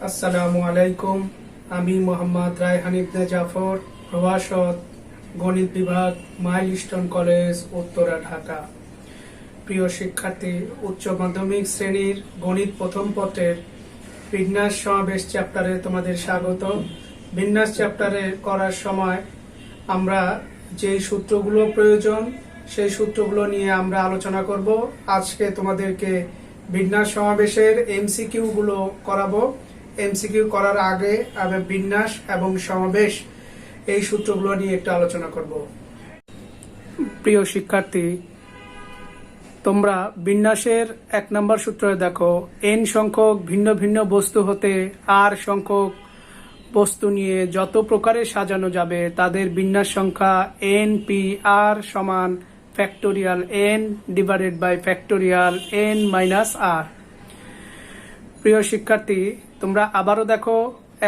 আসসালামু আলাইকুম। আমি মোহাম্মদ রায়হান ইবনে জাফর, প্রভাষক, গণিত বিভাগ, মাইলস্টোন কলেজ, উত্তরা, ঢাকা। প্রিয় শিক্ষার্থী, উচ্চ মাধ্যমিক শ্রেণীর গণিত প্রথম পত্রের বিন্যাস সমাবেশ চ্যাপ্টারে তোমাদের স্বাগত। বিন্যাস চ্যাপ্টারে করার সময় আমরা যেই সূত্রগুলো প্রয়োজন সেই সূত্রগুলো নিয়ে আমরা আলোচনা করব। আজকে তোমাদেরকে বিন্যাস সমাবেশের এমসিকিউ গুলো করাবো। এমসিকিউ করার আগে আমি বিন্যাস এবং সমাবেশ এই সূত্রগুলো নিয়ে একটু আলোচনা করব। প্রিয় শিক্ষার্থী, তোমরা বিন্যাসের 1 নম্বর সূত্রে দেখো, n সংখ্যক ভিন্ন ভিন্ন বস্তু হতে r সংখ্যক বস্তু নিয়ে যত প্রকারে সাজানো যাবে তাদের বিন্যাস সংখ্যা n p r সমান factorial n divided by factorial n minus r। প্রিয় শিক্ষার্থী, তোমরা আবারও দেখো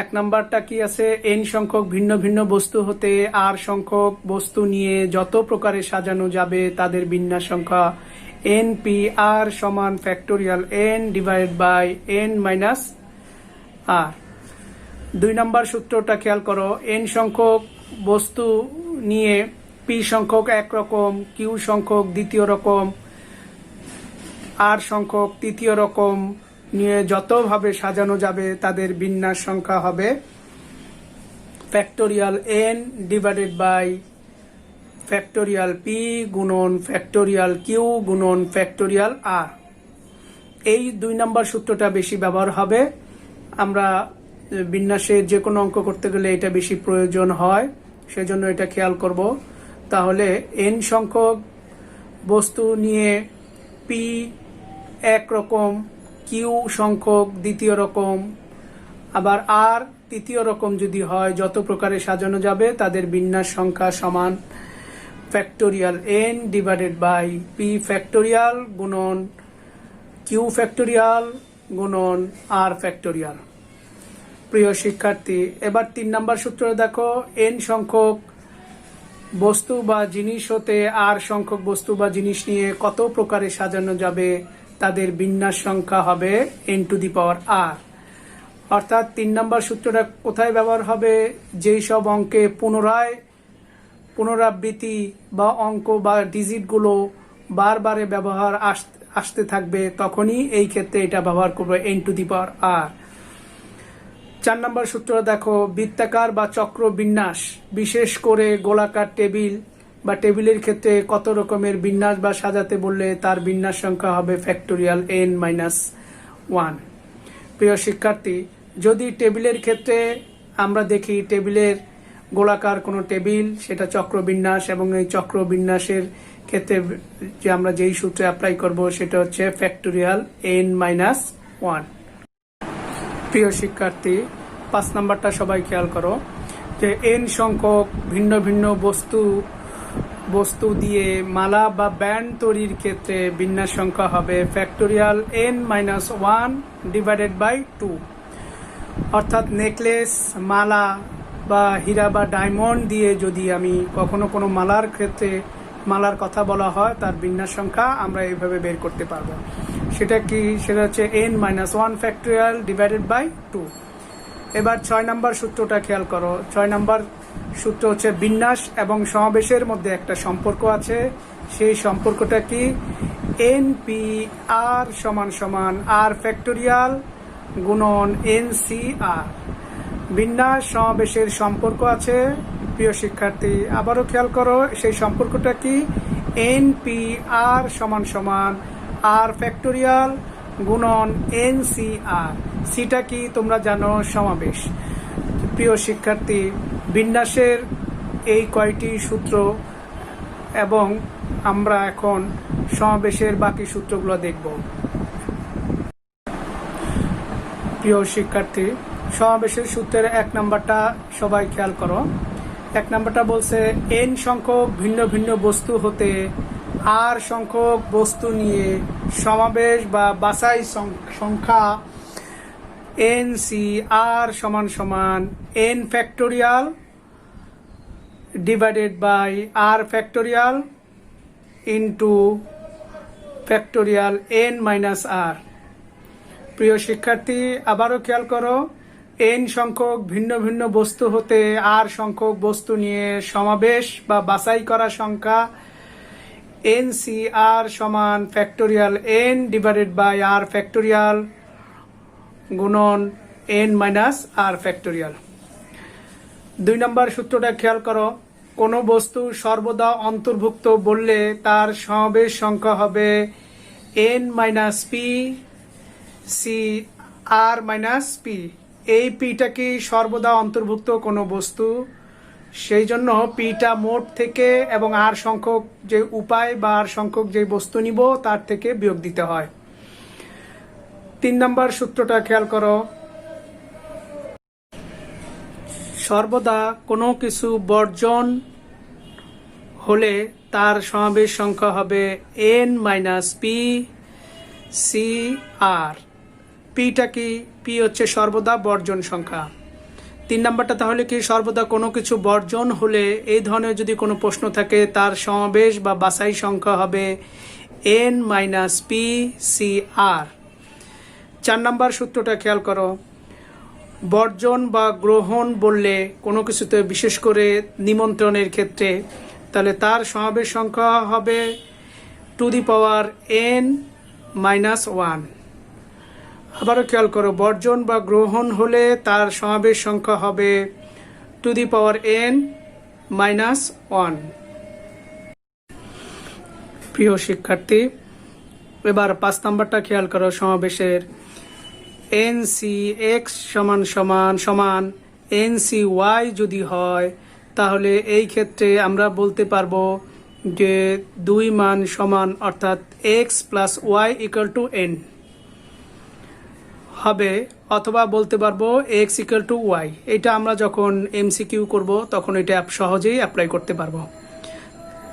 1 নাম্বারটা কি আছে, n সংখ্যক ভিন্ন ভিন্ন বস্তু হতে r সংখ্যক বস্তু নিয়ে যত প্রকারে সাজানো যাবে তাদের বিন্যাস সংখ্যা n p r সমান factorial n divided by n minus r। 2 নম্বর সূত্রটা খেয়াল করো, n সংখ্যক বস্তু নিয়ে p সংখ্যক একরকম, q সংখ্যক দ্বিতীয় রকম, r সংখ্যক তৃতীয় রকম নিয়ে যতভাবে সাজানো যাবে তাদের বিন্যাস সংখ্যা হবে factorial n divided by factorial p গুণন ফ্যাক্টোরিয়াল q গুণন ফ্যাক্টোরিয়াল r। এই 2 নম্বর সূত্রটা বেশি ব্যবহার হবে। আমরা বিন্যাসের যে কোনো অঙ্ক করতে গেলে এটা বেশি প্রয়োজন হয়, সেজন্য এটা খেয়াল করব। তাহলে n সংখ্যক বস্তু নিয়ে p একরকম, q সংখ্যক দ্বিতীয় রকম, আবার r তৃতীয় রকম যদি হয়, যত প্রকারে সাজানো যাবে তাদের বিন্যাস সংখ্যা সমান factorial n divided by p factorial গুণন q ফ্যাক্টোরিয়াল গুণন r ফ্যাক্টোরিয়াল। প্রিয় শিক্ষার্থী, এবার 3 নম্বর সূত্র দেখো, n সংখ্যক বস্তু বা জিনিস হতে r সংখ্যক বস্তু বা জিনিস নিয়ে কত প্রকারে সাজানো যাবে তাদের বিন্যাস সংখ্যা হবে n to the power r। অর্থাৎ 3 নম্বর সূত্রটা কোথায় ব্যবহার হবে, যেই সব অঙ্কে পুনরাবৃত্তি বা অঙ্ক বা ডিজিটগুলো বারবারে ব্যবহার আসতে থাকবে, তখনই এই ক্ষেত্রে এটা ব্যবহার করবে n to the power r। 4 নম্বর সূত্র দেখো, বৃত্তাকার বা চক্র বিন্যাস, বিশেষ করে গোলাকার টেবিল বা টেবিলের ক্ষেত্রে কত রকমের বিন্যাস বা সাজাতে বললে তার বিন্যাস সংখ্যা হবে ফ্যাক্টোরিয়াল n মাইনাস 1। প্রিয় শিক্ষার্থী, যদি টেবিলের ক্ষেত্রে আমরা দেখি টেবিলের গোলাকার কোনো টেবিল, সেটা চক্র বিন্যাস, এবং এই চক্র বিন্যাসের ক্ষেত্রে যে আমরা যেই সূত্রে অ্যাপ্লাই করব সেটা হচ্ছে ফ্যাক্টোরিয়াল n মাইনাস 1। প্রিয় শিক্ষার্থী, 5 নাম্বারটা সবাই খেয়াল করো, যে n সংখ্যক ভিন্ন ভিন্ন বস্তু দিয়ে মালা বা ব্যান্ড তৈরির ক্ষেত্রে বিন্যাস সংখ্যা হবে factorial n minus 1 divided by 2। অর্থাৎ নেকলেস, মালা বা হীরা বা ডায়মন্ড দিয়ে যদি আমি কখনো কোনো মালার ক্ষেত্রে মালার কথা বলা হয়, তার বিন্যাস সংখ্যা আমরা এইভাবে বের করতে পারবো। সেটা কি, সেটা হচ্ছে n minus 1 factorial divided by 2। এবার 6 নম্বর সূত্রটা খেয়াল করো। 6 নম্বর সূত্র হচ্ছে বিন্যাস এবং সমাবেশের মধ্যে একটা সম্পর্ক আছে। সেই সম্পর্কটা কি, n p r সমান সমান r ফ্যাক্টোরিয়াল গুণন n c r। বিন্যাস সমাবেশের সম্পর্ক আছে। প্রিয় শিক্ষার্থী, আবারও খেয়াল করো, সেই সম্পর্কটা কি, n p r সমান সমান r ফ্যাক্টোরিয়াল গুণন n c r। সিটা কি তোমরা জানো, সমাবেশ। প্রিয় শিক্ষার্থী, বিন্যাসের এই কয়টি সূত্র, এবং আমরা এখন সমাবেশের বাকি সূত্রগুলো দেখব। প্রিয় শিক্ষার্থী, সমাবেশের সূত্রের 1 নাম্বারটা সবাই খেয়াল করো। 1 নাম্বারটা বলছে, n সংখ্যক ভিন্ন ভিন্ন বস্তু হতে r সংখ্যক বস্তু নিয়ে সমাবেশ বা বাছাই সংখ্যা n c r সমান সমান n factorial divided by r factorial into factorial n minus r। প্রিয় শিক্ষার্থী, আবারও খেয়াল করো, এন সংখ্যক ভিন্ন ভিন্ন বস্তু হতে আর সংখ্যক বস্তু নিয়ে সমাবেশ বা বাছাই করা সংখ্যা NCR সমান factorial n divided by r factorial গুণন n মাইনাস r ফ্যাক্টোরিয়াল। 2 নম্বর সূত্রটা খেয়াল করো, কোনো বস্তু সর্বদা অন্তর্ভুক্ত বললে তার সমাবেশ সংখ্যা হবে n মাইনাস পি সি আর মাইনাস পি। এই পিটা কি সর্বদা অন্তর্ভুক্ত কোনো বস্তু, সেই জন্য পিটা মোট থেকে এবং আর সংখ্যক যে উপায় বা আর সংখ্যক যে বস্তু নিব তার থেকে বিয়োগ দিতে হয়। 3 নম্বর সূত্রটা খেয়াল করো, সর্বদা কোনো কিছু বর্জন হলে তার সমাবেশ সংখ্যা হবে n মাইনাস পি সি আর। পিটা কি, পি হচ্ছে সর্বদা বর্জন সংখ্যা। 3 নম্বরটা তাহলে কি, সর্বদা কোনো কিছু বর্জন হলে এই ধরনের যদি কোনো প্রশ্ন থাকে তার সমাবেশ বা বাছাই সংখ্যা হবে n মাইনাস পি সি আর। 4 নম্বর সূত্রটা খেয়াল করো, বর্জন বা গ্রহণ বললে কোনো কিছুতে বিশেষ করে নিমন্ত্রণের ক্ষেত্রে তাহলে তার সমাবেশ সংখ্যা হবে to the power n minus 1। আবারও খেয়াল করো, বর্জন বা গ্রহণ হলে তার সমাবেশ সংখ্যা হবে to the power n minus 1। প্রিয় শিক্ষার্থী, এবার 5 নম্বরটা খেয়াল করো, সমাবেশের NCX সমান সমান সমান NCY যদি হয় তাহলে এই ক্ষেত্রে আমরা বলতে পারবো যে 2 মান সমান অর্থাৎ x plus y equal to n হবে, অথবা বলতে পারবো x ইকুয়াল টু y। এটা আমরা যখন MCQ করব তখন এটা সহজেই অ্যাপ্লাই করতে পারবো।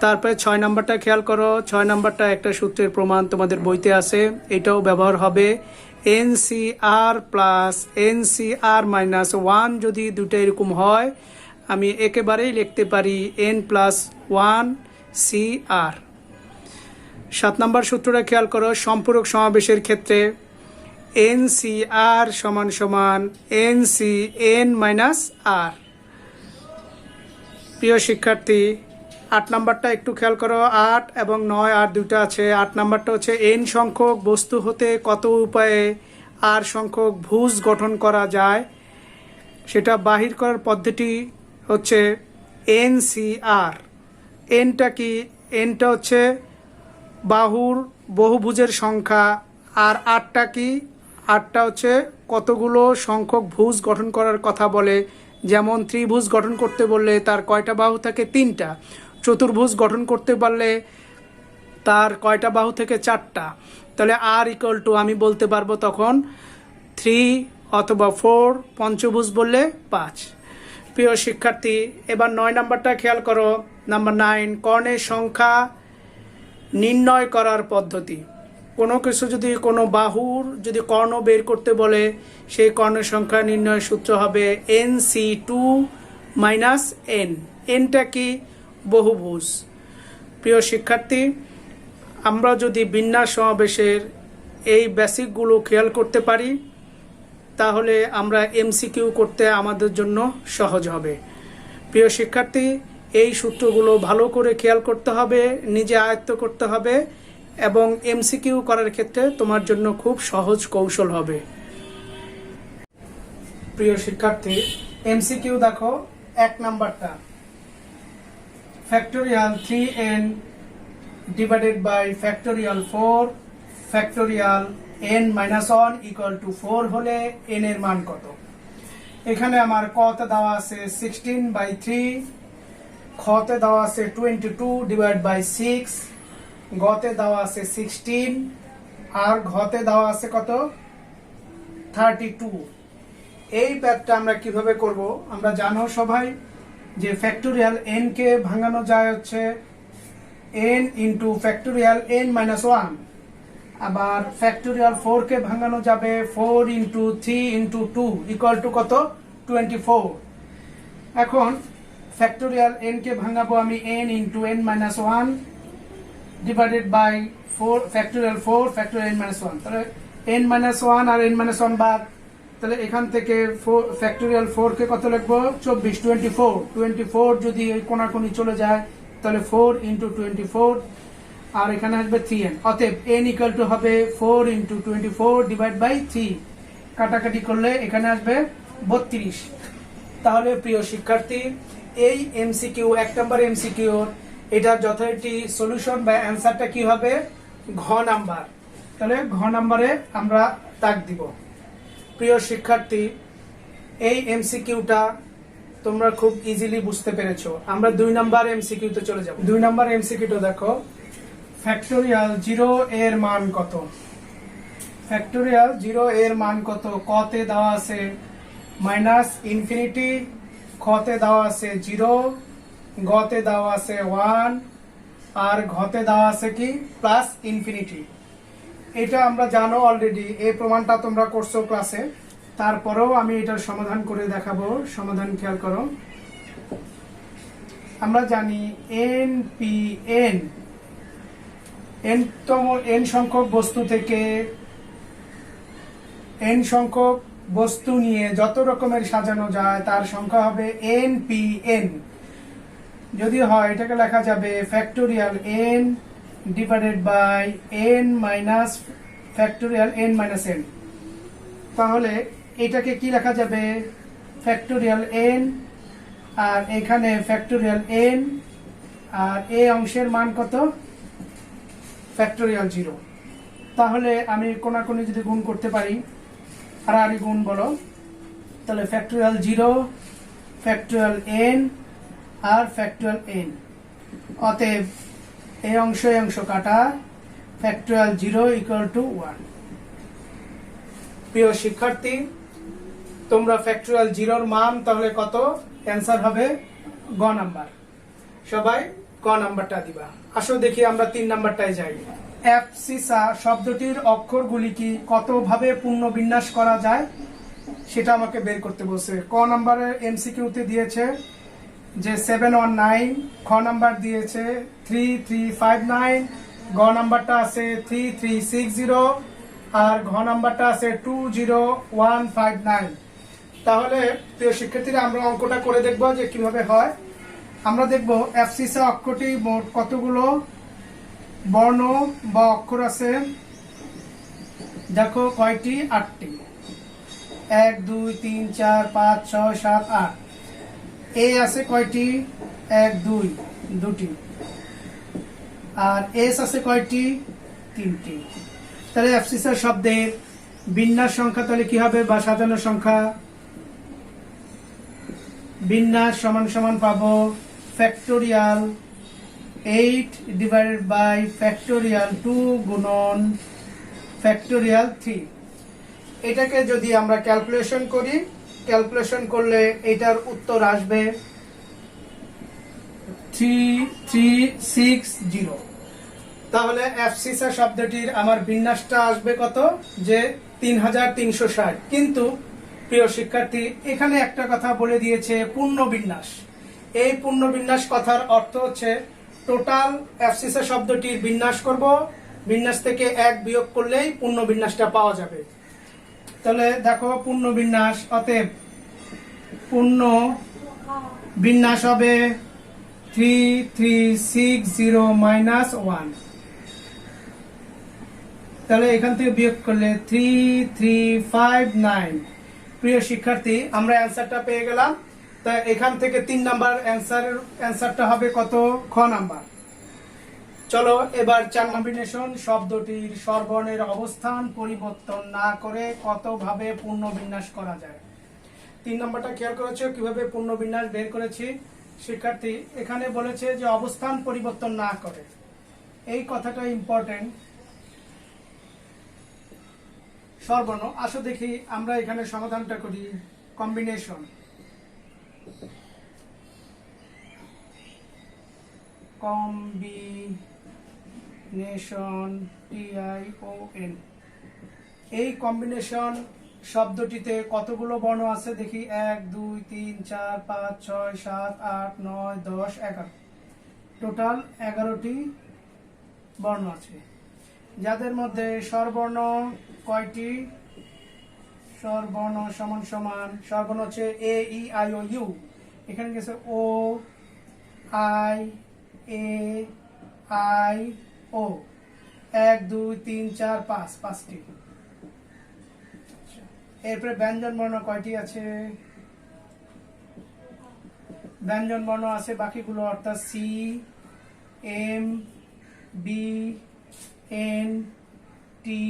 তারপরে 6 নম্বরটা খেয়াল করো, 6 নম্বরটা একটা সূত্রের প্রমাণ তোমাদের বইতে আছে, এটাও ব্যবহার হবে। NCR প্লাস NCR মাইনাস 1 যদি দুটো এরকম হয় আমি একেবারেই লিখতে পারি n প্লাস 1 CR। 7 নম্বর সূত্রটা খেয়াল করো, সম্পূরক সমাবেশের ক্ষেত্রে NCR সমান সমান NCN মাইনাস R। প্রিয় শিক্ষার্থী, 8 নম্বরটা একটু খেয়াল করো, 8 এবং 9 আর দুইটা আছে। 8 নম্বরটা হচ্ছে n সংখ্যক বস্তু হতে কত উপায়ে r সংখ্যক ভুজ গঠন করা যায় সেটা বাহির করার পদ্ধতি হচ্ছে NCR। nটা কি, nটা হচ্ছে বাহুর বহুভুজের সংখ্যা, আর 8টা কি, 8টা হচ্ছে কতগুলো সংখ্যক ভুজ গঠন করার কথা বলে। যেমন ত্রিভুজ গঠন করতে বললে তার কয়টা বাহু থাকে, 3টা। চতুর্ভুজ গঠন করতে পারলে তার কয়টা বাহু থেকে, 4টা। তাহলে আর ইকুয়াল টু আমি বলতে পারবো তখন 3 অথবা 4, পঞ্চভুজ বললে 5। প্রিয় শিক্ষার্থী, এবার 9 নম্বরটা খেয়াল করো, নাম্বার 9 কর্ণের সংখ্যা নির্ণয় করার পদ্ধতি। কোনো কিছু যদি কোনো বাহুর যদি কর্ণ বের করতে বলে সেই কর্ণের সংখ্যা নির্ণয়ের সূত্র হবে NC2 মাইনাস n। nটা কি, বহুভুজ। প্রিয় শিক্ষার্থী, আমরা যদি বিন্যাস সমাবেশের এই বেসিকগুলো খেয়াল করতে পারি তাহলে আমরা MCQ করতে আমাদের জন্য সহজ হবে। প্রিয় শিক্ষার্থী, এই সূত্রগুলো ভালো করে খেয়াল করতে হবে, নিজে আয়ত্ত করতে হবে এবং MCQ করার ক্ষেত্রে তোমার জন্য খুব সহজ কৌশল হবে। প্রিয় শিক্ষার্থী, MCQ দেখো, 1 নাম্বারটা factorial 3n divided by factorial 4 factorial n minus 1 equal to 4 হলে n এর মান কত। এখানে আমার কতে দেওয়া আছে 16/3, খতে দেওয়া আছে 22 ডিভাইড বাই 6, গতে দেওয়া আছে 16 আর ঘতে দেওয়া আছে কত, 32। এই প্যাকটা আমরা কিভাবে করব, আমরা জানো সবাই যে ফ্যাক্টোরিয়াল n কে ভাঙানো যায় হচ্ছে n into factorial n minus 1, আবার ফ্যাক্টোরিয়াল 4 কে ভাঙানো যাবে 4 ইন্টু 3 ইন্টু 2 ইকুয়াল টু কত, 24। এখন ফ্যাক্টোরিয়াল n কে ভাঙাবো আমি n into n minus 1 divided by 4 factorial 4 factorial n minus 1। তাহলে n মাইনাস 1 আর n মাইনাস 1 বাদ, তাহলে এখান থেকে ফ্যাক্টোরিয়াল 4 কে কত লিখবো 24 24 যদি এই কোণাকুণি চলে যায় তাহলে 4 ইন্টু 24 আর এখানে আসবে 3n। অতএব n ইকুয়াল টু হবে 4 ইন্টু 24 ডিভাইড বাই 3, কাটাকাটি করলে এখানে আসবে 32। তাহলে প্রিয় শিক্ষার্থী, এই এমসিকিউ 1 নম্বর এমসিকিউ এটার যথারীতি সলিউশন বা অ্যান্সারটা কি হবে ঘ নাম্বার। তাহলে ঘ নাম্বারে আমরা দাগ দিব। প্রিয় শিক্ষার্থী, এই এমসিকিউটা তোমরা খুব ইজিলি বুঝতে পেরেছো। আমরা 2 নাম্বার এমসিকিউতে চলে যাব। 2 নাম্বার এমসিকিউটা দেখো, ফ্যাক্টোরিয়াল 0 এর মান কত? ফ্যাক্টোরিয়াল 0 এর মান কত? ক তে দেওয়া আছে -ইনফিনিটি, খ তে দেওয়া আছে 0, গ তে দেওয়া আছে 1 আর ঘ তে দেওয়া আছে কি +ইনফিনিটি। এটা আমরা জানো অলরেডি, এই প্রমাণটা তোমরা করছো ক্লাসে, তারপরেও আমি এটার সমাধান করে দেখাবো। সমাধান খেয়াল করো। আমরা জানি n সংখ্যক বস্তু থেকে n সংখ্যক বস্তু নিয়ে যত রকমের সাজানো যায় তার সংখ্যা হবে npn। যদি হয় এটাকে লেখা যাবে factorial n divided by n minus factorial n minus n। তাহলে এটাকে কি লেখা যাবে ফ্যাক্টোরিয়াল n আর এখানে ফ্যাক্টোরিয়াল n আর এই অংশের মান কত ফ্যাক্টোরিয়াল 0। তাহলে আমি কোনাকুনি যদি গুণ করতে পারি আর গুণ বলো, তাহলে factorial 0 factorial n r factorial n। অতএব এই অংশ কাটা, ফ্যাক্টোরিয়াল 0 ইকুয়াল টু 1। প্রিয় শিক্ষার্থী, তোমরা ফ্যাক্টোরিয়াল 0 এর মান তাহলে কত অ্যান্সার হবে গ নাম্বার। সবাই গ নাম্বারটা দিবা। আসো দেখি আমরা 3 নাম্বারটায় যাই। অ্যাবসিসা শব্দটির অক্ষরগুলি কি কতভাবে পুনর্বিন্যাস করা যায় সেটা আমাকে বের করতে বলছে। ক নাম্বারের এমসিকিউতে দিয়েছে যে 719, খ নাম্বার দিয়েছে 3359, গ নাম্বারটা আছে 3360 আর ঘ নাম্বারটা আছে 20159। তাহলে প্রিয় শিক্ষার্থীরা আমরা অঙ্কটা করে দেখব যে কিভাবে হয়। আমরা দেখব অ্যাবসিসা অক্ষরটি মোট কতগুলো বর্ণ বা অক্ষর আছে। দেখো কয়টি, 8টি। 1 2 3 4 5 6 7 8। এ আছে কয়টি, 1 2 2টি। আর এস আছে কয়টি, 3টি। তাহলে অ্যাবসিসা শব্দের বিন্যাস সংখ্যা তাহলে কি হবে বা সাজানো সংখ্যা, বিন্যাস সমান সমান পাবো ফ্যাক্টোরিয়াল 8 ডিভাইডেড বাই ফ্যাক্টোরিয়াল 2 গুণন ফ্যাক্টোরিয়াল 3। এটাকে যদি আমরা ক্যালকুলেশন করি, ক্যালকুলেশন করলে এটার উত্তর আসবে 3360। তাহলে অ্যাবসিসা শব্দটির আমার বিন্যাসটা আসবে কত, যে 3360। কিন্তু প্রিয় শিক্ষার্থী, এখানে একটা কথা বলে দিয়েছে পূর্ণ বিন্যাস। এই পূর্ণ বিন্যাস কথার অর্থ হচ্ছে টোটাল অ্যাবসিসা শব্দটির বিন্যাস করব, বিন্যাস থেকে 1 বিয়োগ করলেই পূর্ণ বিন্যাসটা পাওয়া যাবে। তাহলে দেখো পূর্ণ বিন্যাস, অতএব পূর্ণ বিন্যাস হবে 3360 মাইনাস 1। তাহলে এখান থেকে বিয়োগ করলে 3359। প্রিয় শিক্ষার্থী, আমরা অ্যান্সারটা পেয়ে গেলাম। তা এখান থেকে 3 নাম্বার অ্যান্সারটা হবে কত, খ নাম্বার। চলো এবার 4 কম্বিনেশন শব্দটির স্বরবর্ণের অবস্থান পরিবর্তন না করে কতভাবে পূর্ণবিন্যাস করা যায়। 3 নাম্বারটা খেয়াল করেছো কিভাবে পূর্ণবিন্যাস বের করেছি। শিক্ষার্থী, এখানে বলেছে যে অবস্থান পরিবর্তন না করে, এই কথাটা ইম্পর্টেন্ট। স্বরবর্ণ, আসো দেখি আমরা এখানে সমাধানটা করি। Combination, combination TION। এই কম্বিনেশন শব্দটিতে কতগুলো বর্ণ আছে দেখি, 1 2 3 4 5 6 7 8 9 10 11। টোটাল 11টি বর্ণ আছে, যাদের মধ্যে স্বরবর্ণ কয়টি, স্বরবর্ণ সমান সমান স্বরবর্ণ হচ্ছে এ ই আই ও ইউ, এখানে গেছে ও আই এ আই ও, 1 2 3 4 5, 5টি। এরপরে ব্যঞ্জন বর্ণ কয়টি আছে? ব্যঞ্জন বর্ণ আছে বাকিগুলো, অর্থাৎ C M B N T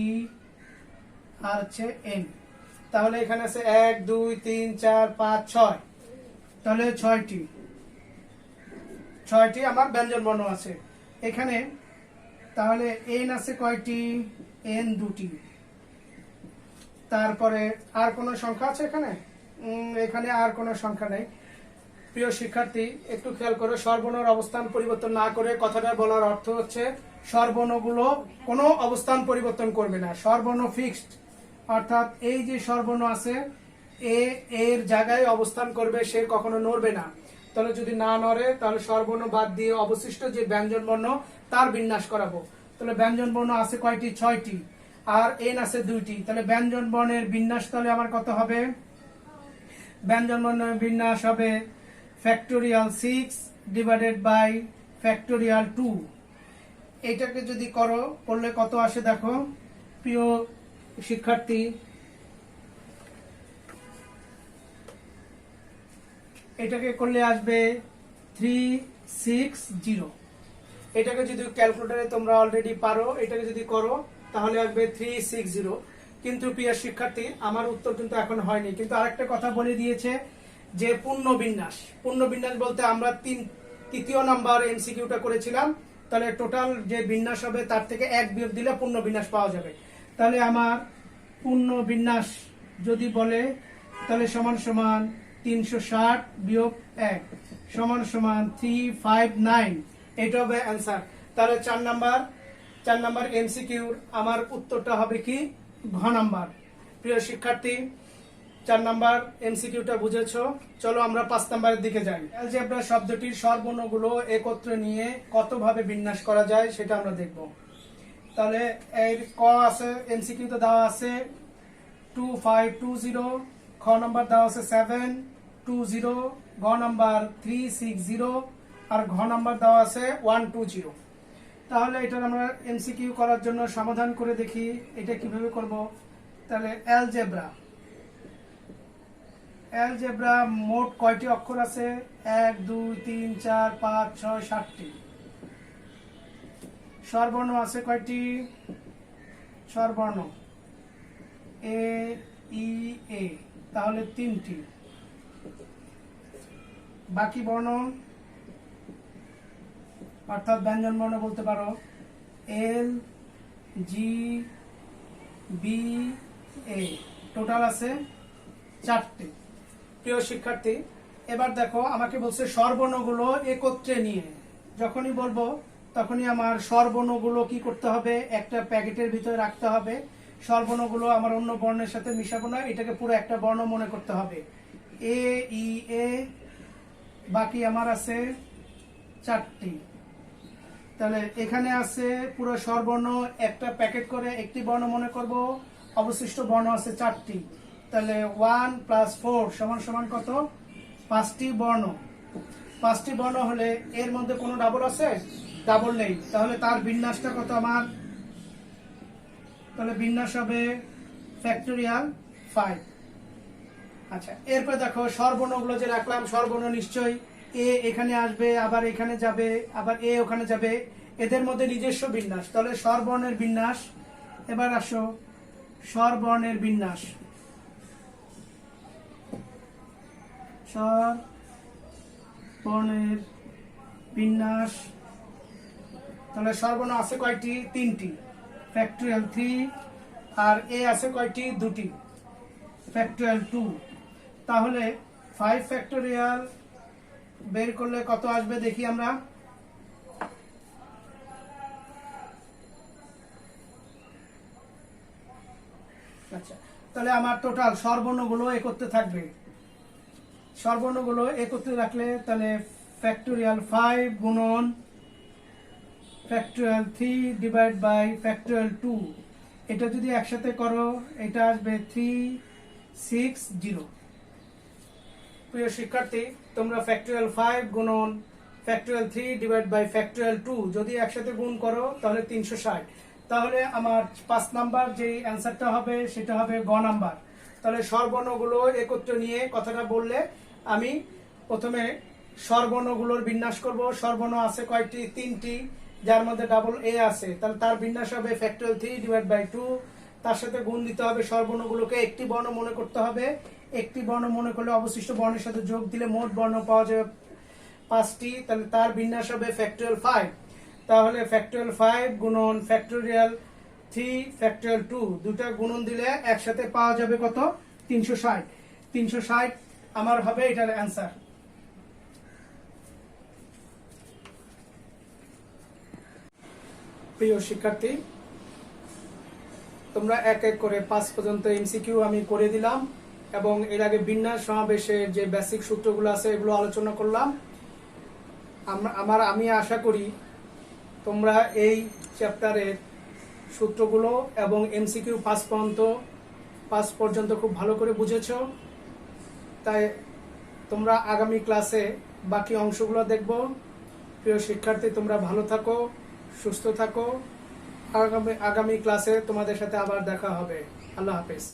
R হচ্ছে এন। তাহলে এখানে আছে 1 2 3 4 5 6, তাহলে 6টি আমার ব্যঞ্জন বর্ণ আছে এখানে। তাহলে এন আছে কয়টি? এন 2টি। তারপরে আর কোনো সংখ্যা আছে এখানে? এখানে আর কোনো সংখ্যা নেই। প্রিয় শিক্ষার্থী, একটু খেয়াল করো, স্বরবর্ণের অবস্থান পরিবর্তন না করে কথাটা বলার অর্থ হচ্ছে স্বরবর্ণগুলো কোনো অবস্থান পরিবর্তন করবে না, স্বরবর্ণ ফিক্সড। অর্থাৎ এই যে স্বরবর্ণ আছে এ এর জায়গায় অবস্থান করবে, সে কখনো নড়বে না। তাহলে যদি না নড়ে তাহলে স্বরবর্ণ বাদ দিয়ে অবশিষ্ট যে ব্যঞ্জন বর্ণ তার বিন্যাস করাবো। তাহলে ব্যঞ্জন বর্ণ আছে কয়টি? 6টি। আর এন আছে 2টি। তাহলে ব্যঞ্জন বর্ণের বিন্যাস তাহলে আমার কত হবে? ব্যঞ্জন বর্ণের বিন্যাস হবে ফ্যাক্টোরিয়াল 6 ডিভাইডেড বাই ফ্যাক্টোরিয়াল 2। এইটাকে যদি করলে কত আসে দেখো প্রিয় শিক্ষার্থী, এটাকে করলে আসবে 360। এটাকে যদি ক্যালকুলেটরে তোমরা অলরেডি পারো, এটাকে যদি করো তাহলে আসবে 360। কিন্তু প্রিয় শিক্ষার্থী, আমার উত্তর কিন্তু এখন হয়নি। কিন্তু আরেকটা কথা বলে দিয়েছে যে পূর্ণ বিন্যাস। পূর্ণ বিন্যাস বলতে আমরা তৃতীয় নাম্বার এমসিকিউটা করেছিলাম, তাহলে টোটাল যে বিন্যাস হবে তার থেকে 1 বিয়োগ দিলে পূর্ণ বিন্যাস পাওয়া যাবে। তাহলে আমার পূর্ণ বিন্যাস যদি বলে তাহলে সমান সমান 360 বিয়োগ 1 সমান সমান 359, এটা হবে অ্যান্সার। তাহলে 4 নাম্বার এমসিকিউর আমার উত্তরটা হবে কি? ঘ নাম্বার। প্রিয় শিক্ষার্থী, 4 নাম্বার এমসিকিউটা বুঝেছো। চলো আমরা 5 নাম্বারের দিকে যাই। অ্যালজেব্রা শব্দটির স্বরবর্ণগুলো একত্রে নিয়ে কতভাবে বিন্যাস করা যায় সেটা আমরা দেখব। তাহলে এর ক আছে, এমসিকিউতে দেওয়া আছে 2520, খ নাম্বার দেওয়া আছে 720, গ নাম্বার 360 আর ঘ নাম্বার দেওয়া আছে 120। তাহলে এটার আমরা এমসিকিউ করার জন্য সমাধান করে দেখি এটা কিভাবে করব। তাহলে অ্যালজেব্রা মোট কয়টি অক্ষর আছে? 1 2 3 4 5 6 7টি। স্বরবর্ণ আছে কয়টি? স্বরবর্ণ এ ই এ, তাহলে 3টি। বাকি বর্ণ অর্থাৎ ব্যঞ্জন বর্ণ বলতে পারো এল জি বি এ, টোটাল আছে 4টি। প্রিয় শিক্ষার্থী, এবার দেখো আমাকে বলছে স্বরবর্ণগুলো একত্রে নিয়ে। যখনই বলবো তখনই আমার স্বরবর্ণগুলো কি করতে হবে? একটা প্যাকেটের ভিতরে রাখতে হবে। স্বরবর্ণগুলো আমার অন্য বর্ণের সাথে মিশাবো না, এটাকে পুরো একটা বর্ণ মনে করতে হবে। এ ই এ, বাকি আমার আছে 4টি। তাহলে এখানে আছে পুরো স্বরবর্ণ একটা প্যাকেট করে একটি বর্ণ মনে করব, অবশিষ্ট বর্ণ আছে 4টি। তাহলে 1 + 4 সমান সমান কত? 5টি বর্ণ। 5টি বর্ণ হলে এর মধ্যে কোনো ডাবল আছে? ডাবল নেই। তাহলে তার বিন্যাসটা কত আমার? তাহলে বিন্যাস হবে ফ্যাক্টোরিয়াল 5। আচ্ছা, এরপর দেখো স্বরবর্ণগুলো যে রাখলাম, স্বরবর্ণ নিশ্চয়ই এ এখানে আসবে, আবার এখানে যাবে, আবার এ ওখানে যাবে, এদের মধ্যে নিজস্ব বিন্যাস। তাহলে স্বরবর্ণের বিন্যাস, এবার আসো স্বরবর্ণের বিন্যাস। স্বরবর্ণের বিন্যাস, তাহলে স্বরবর্ণ আছে কয়টি? 3টি, ফ্যাক্টোরিয়াল 3। আর এ আছে কয়টি? 2টি, ফ্যাক্টোরিয়াল 2। তাহলে 5 ফ্যাক্টোরিয়াল বের করলে কত আসবে দেখি আমরা। আচ্ছা, তাহলে আমার টোটাল স্বরবর্ণগুলো একত্রে থাকবে। স্বরবর্ণগুলো একত্রে রাখলে তাহলে ফ্যাক্টোরিয়াল 5 গুণন ফ্যাক্টোরিয়াল 3 ডিভাইড বাই ফ্যাক্টোরিয়াল 2, এটা যদি একসাথে করো এটা আসবে 3 60। প্রিয় শিক্ষার্থী, তোমরা ফ্যাক্টরিয়াল 5 গুণন ফ্যাক্টরিয়াল 3 ডিভাইড বাই ফ্যাক্টরিয়াল 2 যদি একসাথে গুণ করো তাহলে 360। তাহলে আমার 5 নাম্বার যে অ্যান্সারটা হবে সেটা হবে গ নাম্বার। তাহলে স্বরবর্ণগুলো একত্রে নিয়ে কথাটা বললে আমি প্রথমে স্বরবর্ণগুলোর বিন্যাস করব। স্বরবর্ণ আছে কয়টি? 3টি, যার মধ্যে ডাবল এ আছে। তাহলে তার বিন্যাস হবে ফ্যাক্টরিয়াল 3 ডিভাইড বাই 2। তার সাথে গুণ দিতে হবে স্বরবর্ণগুলোকে। একটি বর্ণ মনে করতে হবে। একটি বর্ণ মনে করলে অবশিষ্ট বর্ণের সাথে যোগ দিলে মোট বর্ণ পাওয়া যাবে 5টি। তাহলে তার বিন্যাস হবে ফ্যাক্টরিয়াল 5। তাহলে ফ্যাক্টরিয়াল 5 গুণন ফ্যাক্টরিয়াল 3 ফ্যাক্টরিয়াল 2 দুটা গুণন দিলে একসাথে পাওয়া যাবে কত? 360। 360 আমার হবে এটার অ্যান্সার। প্রিয় শিক্ষার্থী, তোমরা এক এক করে 5 পর্যন্ত এমসিকিউ আমি করে দিলাম এবং এর আগে বিন্যাস সমাবেশের যে বেসিক সূত্রগুলো আছে এগুলো আলোচনা করলাম। আমি আশা করি তোমরা এই চ্যাপ্টারের সূত্রগুলো এবং এমসিকিউ 5 পর্যন্ত খুব ভালো করে বুঝেছো। তাই তোমরা আগামী ক্লাসে বাকি অংশগুলো দেখবো। প্রিয় শিক্ষার্থী, তোমরা ভালো থাকো, সুস্থ থাকো। আগামী ক্লাসে তোমাদের সাথে আবার দেখা হবে। আল্লাহ হাফেজ।